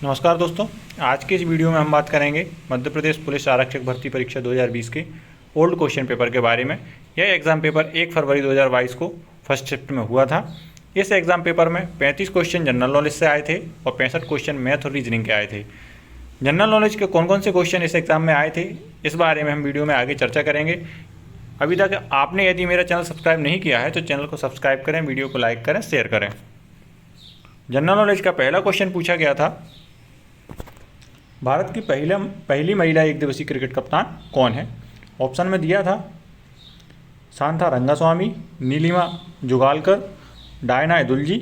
नमस्कार दोस्तों। आज के इस वीडियो में हम बात करेंगे मध्य प्रदेश पुलिस आरक्षक भर्ती परीक्षा 2020 के ओल्ड क्वेश्चन पेपर के बारे में। यह एग्ज़ाम पेपर 1 फरवरी 2022 को फर्स्ट शिफ्ट में हुआ था। इस एग्ज़ाम पेपर में 35 क्वेश्चन जनरल नॉलेज से आए थे और 65 क्वेश्चन मैथ और रीजनिंग के आए थे। जनरल नॉलेज के कौन कौन से क्वेश्चन इस एग्ज़ाम में आए थे, इस बारे में हम वीडियो में आगे चर्चा करेंगे। अभी तक आपने यदि मेरा चैनल सब्सक्राइब नहीं किया है तो चैनल को सब्सक्राइब करें, वीडियो को लाइक करें, शेयर करें। जनरल नॉलेज का पहला क्वेश्चन पूछा गया था, भारत की पहली महिला एक दिवसीय क्रिकेट कप्तान कौन है। ऑप्शन में दिया था शांता रंगास्वामी, नीलिमा जुगालकर, डायना एदुल्जी।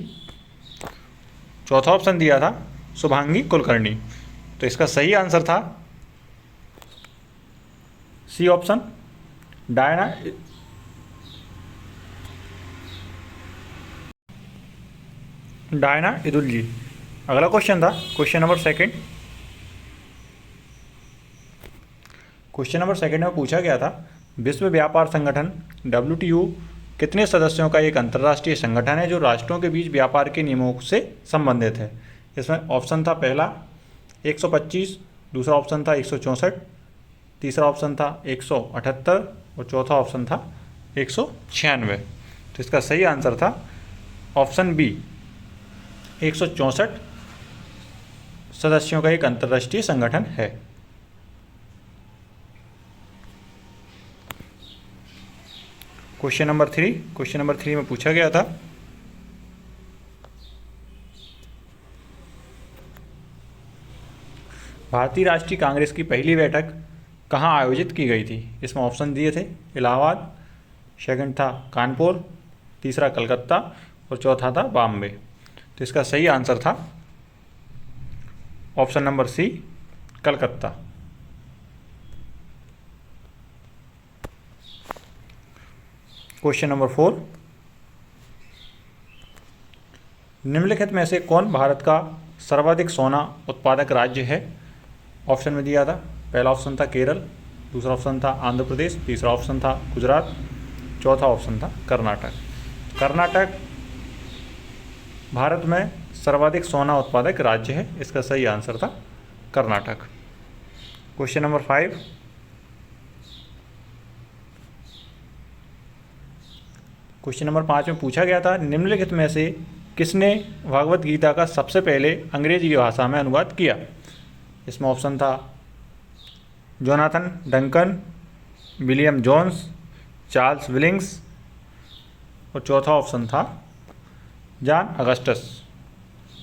चौथा ऑप्शन दिया था शुभांगी कुलकर्णी। तो इसका सही आंसर था सी ऑप्शन, डायना एदुल्जी। अगला क्वेश्चन था question number second. Question number second में पूछा गया था, विश्व व्यापार संगठन WTO कितने सदस्यों का एक अंतर्राष्ट्रीय संगठन है जो राष्ट्रों के बीच व्यापार के नियमों से संबंधित है। इसमें ऑप्शन था पहला 125, दूसरा ऑप्शन था 164, तीसरा ऑप्शन था 178 और चौथा ऑप्शन था 196। तो इसका सही आंसर था ऑप्शन बी, 164 सदस्यों का एक अंतर्राष्ट्रीय संगठन है। क्वेश्चन नंबर थ्री में पूछा गया था, भारतीय राष्ट्रीय कांग्रेस की पहली बैठक कहाँ आयोजित की गई थी। इसमें ऑप्शन दिए थे इलाहाबाद, सेकंड था कानपुर, तीसरा कलकत्ता और चौथा था बॉम्बे। तो इसका सही आंसर था option number C, Calcutta. Question number 4, निम्नलिखित में से कौन भारत का सर्वाधिक सोना उत्पादक राज्य है। ऑप्शन में दिया था, पहला ऑप्शन था केरल, दूसरा ऑप्शन था आंध्र प्रदेश, तीसरा ऑप्शन था गुजरात, चौथा ऑप्शन था कर्नाटक। कर्नाटक भारत में सर्वाधिक सोना उत्पादक राज्य है। इसका सही आंसर था Karnataka. Question number 5, question number 5 में पूछा गया था, निम्नलिखित में से किसने भगवत गीता का सबसे पहले अंग्रेजी भाषा में अनुवाद किया। इसमें ऑप्शन था Jonathan Duncan, William Jones, Charles Wilkins और चौथा ऑप्शन था जॉन अगस्टस।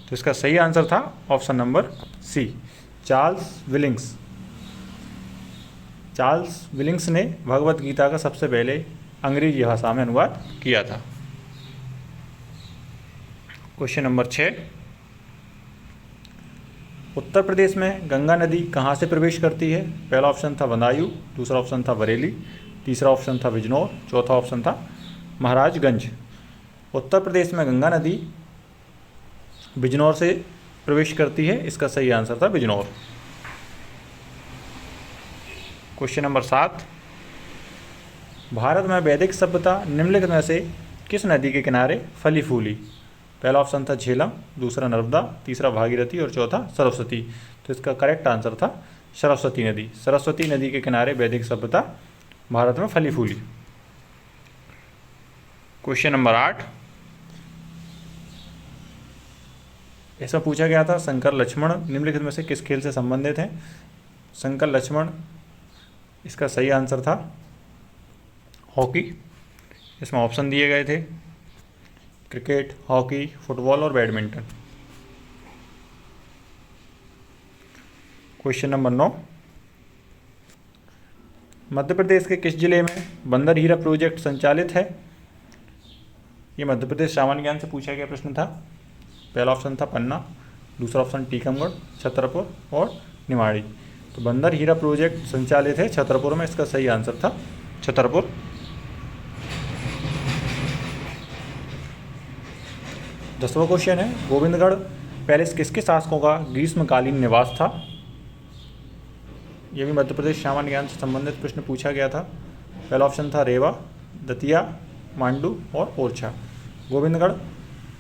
तो इसका सही आंसर था option number C, Charles Wilkins. Charles Wilkins ने भगवत गीता का सबसे पहले अंग्रेजी भाषा में अनुवाद किया था। क्वेश्चन नंबर 6, उत्तर प्रदेश में गंगा नदी कहाँ से प्रवेश करती है। पहला ऑप्शन था बदायूं, दूसरा ऑप्शन था बरेली, तीसरा ऑप्शन था बिजनौर, चौथा ऑप्शन था महाराजगंज। उत्तर प्रदेश में गंगा नदी बिजनौर से प्रवेश करती है। इसका सही आंसर था बिजनौर। क्वेश्चन नंबर 7, भारत में वैदिक सभ्यता निम्नलिखित में से किस नदी के किनारे फली फूली। पहला ऑप्शन था झेलम, दूसरा नर्मदा, तीसरा भागीरथी और चौथा सरस्वती। तो इसका करेक्ट आंसर था सरस्वती नदी। सरस्वती नदी के किनारे वैदिक सभ्यता भारत में फली फूली। क्वेश्चन नंबर 8, ऐसा पूछा गया था, शंकर लक्ष्मण निम्नलिखित में से किस खेल से संबंधित हैं। शंकर लक्ष्मण, इसका सही आंसर था हॉकी। इसमें ऑप्शन दिए गए थे क्रिकेट, हॉकी, फुटबॉल और badminton. Question number 9, Madhya Pradesh के किस जिले में बंदर हीरा प्रोजेक्ट संचालित है। ये मध्य प्रदेश सामान्य ज्ञान से पूछा गया प्रश्न था। पहला ऑप्शन था पन्ना, दूसरा ऑप्शन टीकमगढ़, छतरपुर और निमाड़ी। तो बंदर हीरा प्रोजेक्ट संचालित है छतरपुर में। इसका सही आंसर था छतरपुर। 10वां क्वेश्चन है, गोविंदगढ़ पैलेस किसके शासकों का ग्रीष्मकालीन निवास था। यह भी मध्य प्रदेश सामान्य ज्ञान से संबंधित प्रश्न पूछा गया था। पहला ऑप्शन था रेवा, दतिया, मांडू और ओरछा। गोविंदगढ़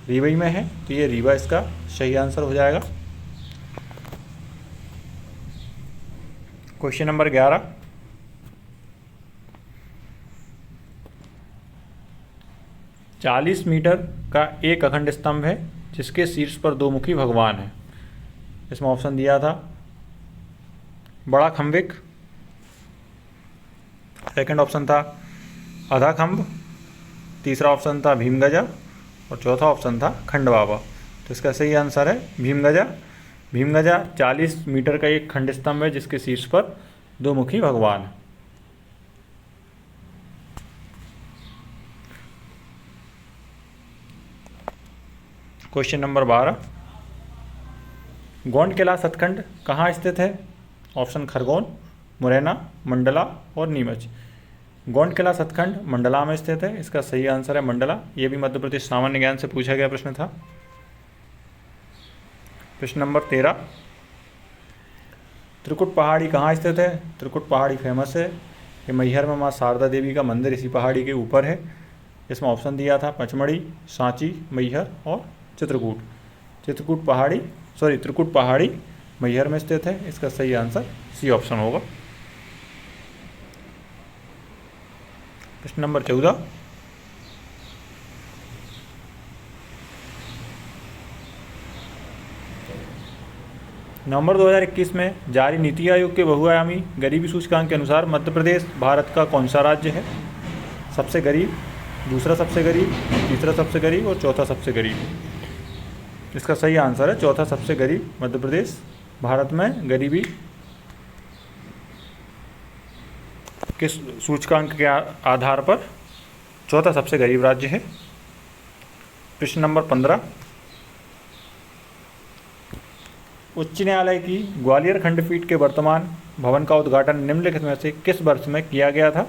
रीवा में है, तो ये रीवा इसका सही आंसर हो जाएगा। क्वेश्चन नंबर 11, 11वां क्वेश्चन है, गोविंदगढ़ पैलेस किसके शासकों का ग्रीष्मकालीन निवास था। ये भी मध्य प्रदेश सामान्य ज्ञान से संबंधित प्रश्न पूछा गया था। पहला ऑप्शन था रेवा, दतिया, मांडू और ओरछा। गोविंदगढ़ रीवा में है, तो ये रीवा इसका सही आंसर हो जाएगा। क्वेश्चन नंबर 11, चालीस मीटर का एक अखंड स्तंभ है जिसके शीर्ष पर दो मुखी भगवान है। इसमें ऑप्शन दिया था बड़ा खंभिक, सेकंड ऑप्शन था आधा खंभ, तीसरा ऑप्शन था भीमगजा और चौथा ऑप्शन था खंड बाबा। तो इसका सही आंसर है भीमगजा। भीमगजा 40 मीटर का एक खंड स्तंभ है जिसके शीर्ष पर दो मुखी भगवान है। क्वेश्चन नंबर 12, गोंड किला सतखंड कहाँ स्थित है? ऑप्शन खरगोन, मुरैना, मंडला और नीमच। गोंड किला सतखंड मंडला में स्थित है। इसका सही आंसर है मंडला। ये भी मध्य प्रदेश सामान्य ज्ञान से पूछा गया प्रश्न था। प्रश्न नंबर 13, त्रिकुट पहाड़ी कहाँ स्थित है? त्रिकुट पहाड़ी फेमस है। ये मैहर में माँ शारदा देवी का मंदिर इसी पहाड़ी के ऊपर है। इसमें ऑप्शन दिया था पचमढ़ी, सांची, मैहर और चित्रकूट। त्रिकुट पहाड़ी मैहर में स्थित है। इसका सही आंसर सी ऑप्शन होगा। प्रश्न नंबर 14, नवंबर 2021 में जारी नीति आयोग के बहुआयामी गरीबी सूचकांक के अनुसार मध्य प्रदेश भारत का कौन सा राज्य है? सबसे गरीब, दूसरा सबसे गरीब, तीसरा सबसे गरीब और चौथा सबसे गरीब। इसका सही आंसर है चौथा सबसे गरीब। मध्य प्रदेश भारत में गरीबी के सूचकांक के आधार पर चौथा सबसे गरीब राज्य है। प्रश्न नंबर 15, उच्च न्यायालय की ग्वालियर खंडपीठ के वर्तमान भवन का उद्घाटन निम्नलिखित में से किस वर्ष में किया गया था?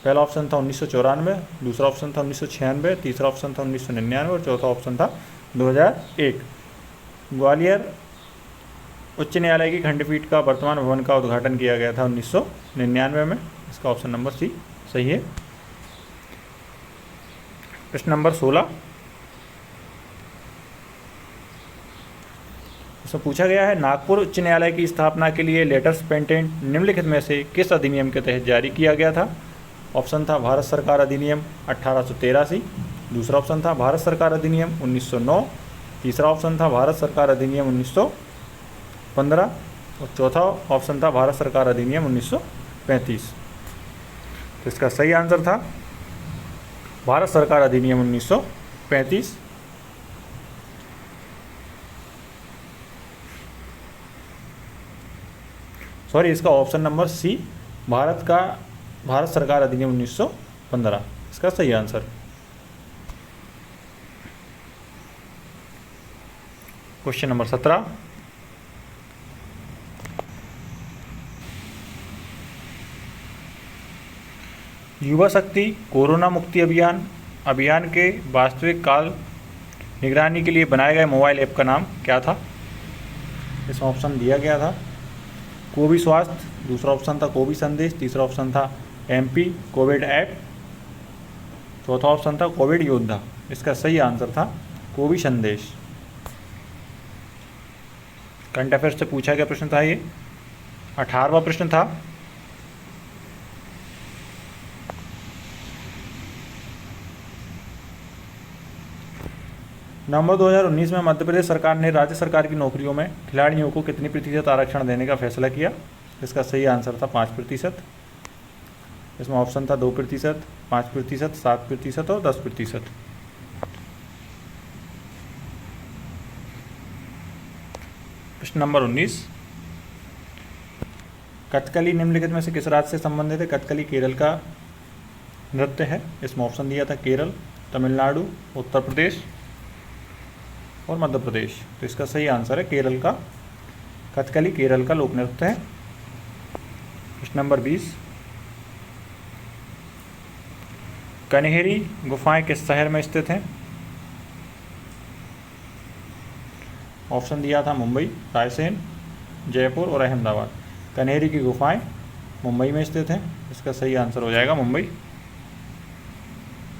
पहला ऑप्शन था 1994, दूसरा ऑप्शन था 1996, तीसरा ऑप्शन था 1999 और चौथा ऑप्शन था 2001। ग्वालियर उच्च न्यायालय की खंडपीठ का वर्तमान भवन का उद्घाटन किया गया था 1999 में। इसका ऑप्शन नंबर सी सही है। प्रश्न नंबर 16, इसमें पूछा गया है नागपुर उच्च न्यायालय की स्थापना के लिए लेटर्स पेटेंट निम्नलिखित में से किस अधिनियम के तहत जारी किया गया था? ऑप्शन था भारत सरकार अधिनियम 1883, दूसरा ऑप्शन था भारत सरकार अधिनियम 1909, तीसरा ऑप्शन था भारत सरकार अधिनियम 1915 और चौथा ऑप्शन था भारत सरकार अधिनियम 1935। तो इसका सही आंसर था भारत सरकार अधिनियम 1935। इसका ऑप्शन नंबर सी भारत सरकार अधिनियम 1915 इसका सही आंसर। क्वेश्चन नंबर 17, युवा शक्ति कोरोना मुक्ति अभियान के वास्तविक काल निगरानी के लिए बनाए गए मोबाइल ऐप का नाम क्या था? इसमें ऑप्शन दिया गया था कोविड स्वास्थ्य, दूसरा ऑप्शन था कोविड संदेश, तीसरा ऑप्शन था MP कोविड ऐप, चौथा ऑप्शन था कोविड योद्धा। इसका सही आंसर था कोविड संदेश। करंट अफेयर्स से पूछा गया प्रश्न था ये, 18वां प्रश्न था। नवंबर 2019 में मध्य प्रदेश सरकार ने राज्य सरकार की नौकरियों में खिलाड़ियों को कितनी प्रतिशत आरक्षण देने का फैसला किया? इसका सही आंसर था 5%। इसमें ऑप्शन था 2%, 5%, 7% और 10%। प्रश्न नंबर 19, कथकली निम्नलिखित में से किस राज्य से संबंधित है? कथकली केरल का नृत्य है। इसमें ऑप्शन दिया था केरल, तमिलनाडु, उत्तर प्रदेश और मध्य प्रदेश। तो इसका सही आंसर है केरल का, कथकली केरल का लोक नृत्य है। प्रश्न नंबर 20, कन्हेरी गुफाएं किस शहर में स्थित हैं? ऑप्शन दिया था मुंबई, रायसेन, जयपुर और अहमदाबाद। कन्हेरी की गुफाएं मुंबई में स्थित हैं। इसका सही आंसर हो जाएगा मुंबई।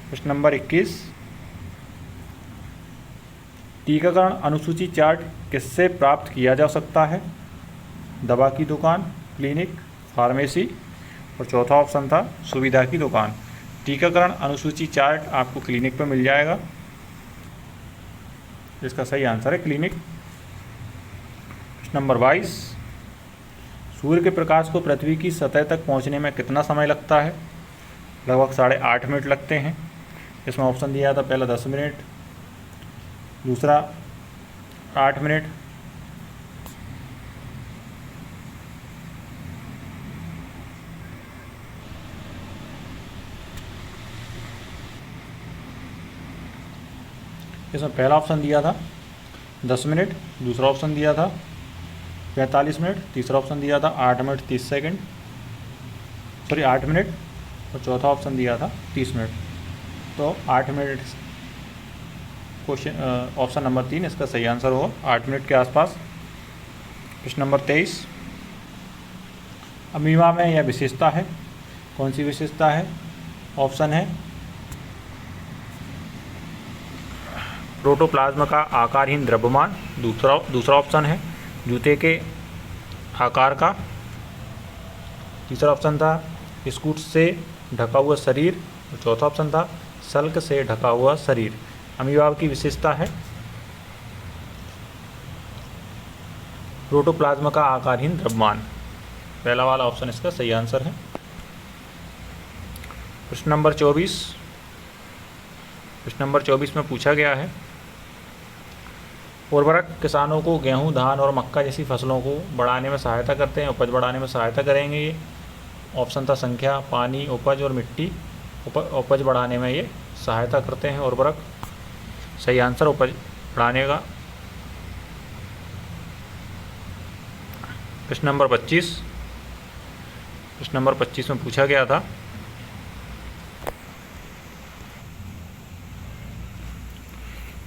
प्रश्न नंबर 21, टीकाकरण अनुसूची चार्ट किससे प्राप्त किया जा सकता है? दवा की दुकान, क्लिनिक, फार्मेसी और चौथा ऑप्शन था सुविधा की दुकान। टीकाकरण अनुसूची चार्ट आपको क्लिनिक पर मिल जाएगा। इसका सही आंसर है क्लिनिक। प्रश्न नंबर 22, सूर्य के प्रकाश को पृथ्वी की सतह तक पहुंचने में कितना समय लगता है? लगभग 8.5 मिनट लगते हैं। इसमें ऑप्शन दिया था, पहला 10 मिनट, दूसरा 8 मिनट, इसमें पहला ऑप्शन दिया था 10 मिनट, दूसरा ऑप्शन दिया था 45 मिनट, तीसरा ऑप्शन दिया था 8 मिनट 30 सेकंड, 8 मिनट, और चौथा ऑप्शन दिया था 30 मिनट। तो 8 मिनट क्वेश्चन ऑप्शन नंबर 3 इसका सही आंसर होगा, 8 मिनट के आसपास। प्रश्न नंबर 23, अमीबा में यह विशेषता है, कौन सी विशेषता है? ऑप्शन है प्रोटोप्लाज्म का आकारहीन द्रव्यमान, दूसरा ऑप्शन है जूते के आकार का, तीसरा ऑप्शन था स्कूट से ढका हुआ शरीर, और चौथा ऑप्शन था सल्क से ढका हुआ शरीर। अमीबा की विशेषता है प्रोटोप्लाज्म का आकारहीन द्रव्यमान। पहला वाला ऑप्शन इसका सही आंसर है। प्रश्न नंबर 24 में पूछा गया है, उर्वरक किसानों को गेहूं, धान और मक्का जैसी फसलों को बढ़ाने में सहायता करते हैं, उपज बढ़ाने में सहायता करेंगे ये। ऑप्शन था संख्या, पानी, उपज और मिट्टी। उपज बढ़ाने में ये सहायता करते हैं उर्वरक। सही आंसर उपज बढ़ाने का। प्रश्न नंबर 25 में पूछा गया था,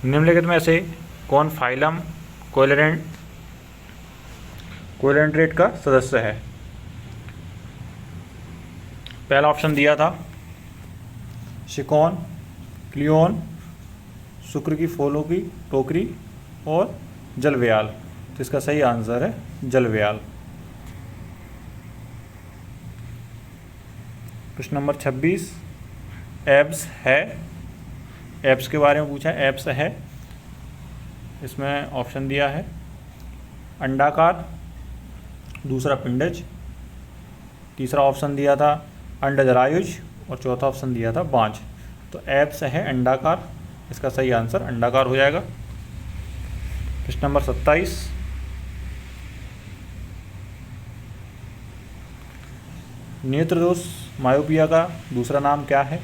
निम्नलिखित में से कौन फाइलम कोइलेंड्रेट का सदस्य है? पहला ऑप्शन दिया था शिकोन, क्लियोन, शुक्र की फूलों की टोकरी और जलव्याल। तो इसका सही आंसर है जलव्याल। प्रश्न नंबर 26, एब्स है, एब्स के बारे में पूछा, एब्स है। इसमें ऑप्शन दिया है अंडाकार, दूसरा पिंडज, तीसरा ऑप्शन दिया था अंडजरायुज, और चौथा ऑप्शन दिया था बांझ। तो एब्स है अंडाकार, इसका सही आंसर अंडाकार हो जाएगा। प्रश्न नंबर 27, नेत्र दोष मायोपिया का दूसरा नाम क्या है?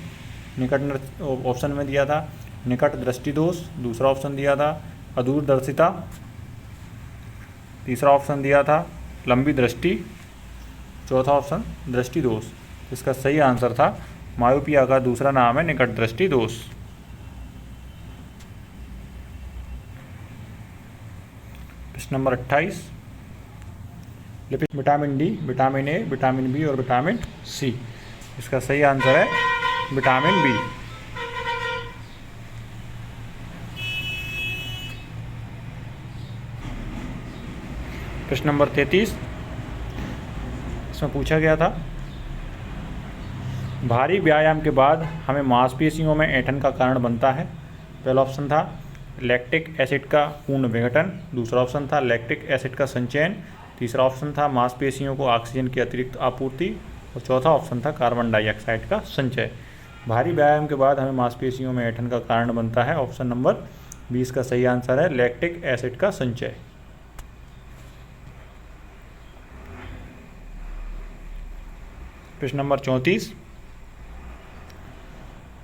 निकट ऑप्शन में दिया था निकट दृष्टि दोष, दूसरा ऑप्शन दिया था अदूरदर्शिता, तीसरा ऑप्शन दिया था लंबी दृष्टि, चौथा ऑप्शन दृष्टि दोष। इसका सही आंसर था मायोपिया का दूसरा नाम है निकट दृष्टि दोष। प्रश्न number 28, vitamin D, vitamin A, vitamin B और विटामिन सी। इसका सही आंसर है विटामिन बी। प्रश्न नंबर 33, इसमें पूछा गया था भारी व्यायाम के बाद हमें मांसपेशियों में ऐंठन का कारण बनता है। पहला ऑप्शन था लैक्टिक एसिड का पूर्ण विघटन, दूसरा ऑप्शन था लैक्टिक एसिड का संचयन, तीसरा ऑप्शन था मांसपेशियों को ऑक्सीजन की अतिरिक्त आपूर्ति, और चौथा ऑप्शन था कार्बन डाइऑक्साइड का संचय। भारी व्यायाम के बाद हमें मांसपेशियों में ऐंठन का कारण बनता है, ऑप्शन नंबर 20 का सही आंसर है लैक्टिक एसिड का संचय। प्रश्न नंबर 34,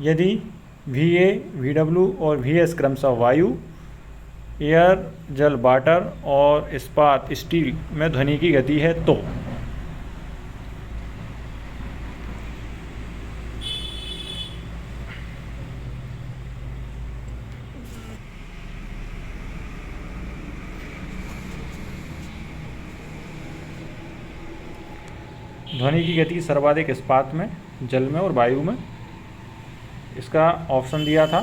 यदि VA, VW और VS क्रमशः वायु, एयर, जल, वाटर और इस्पात, स्टील में ध्वनि की गति है तो? ध्वनि की गति सर्वाधिक इस्पात में, जल में और वायु में। इसका ऑप्शन दिया था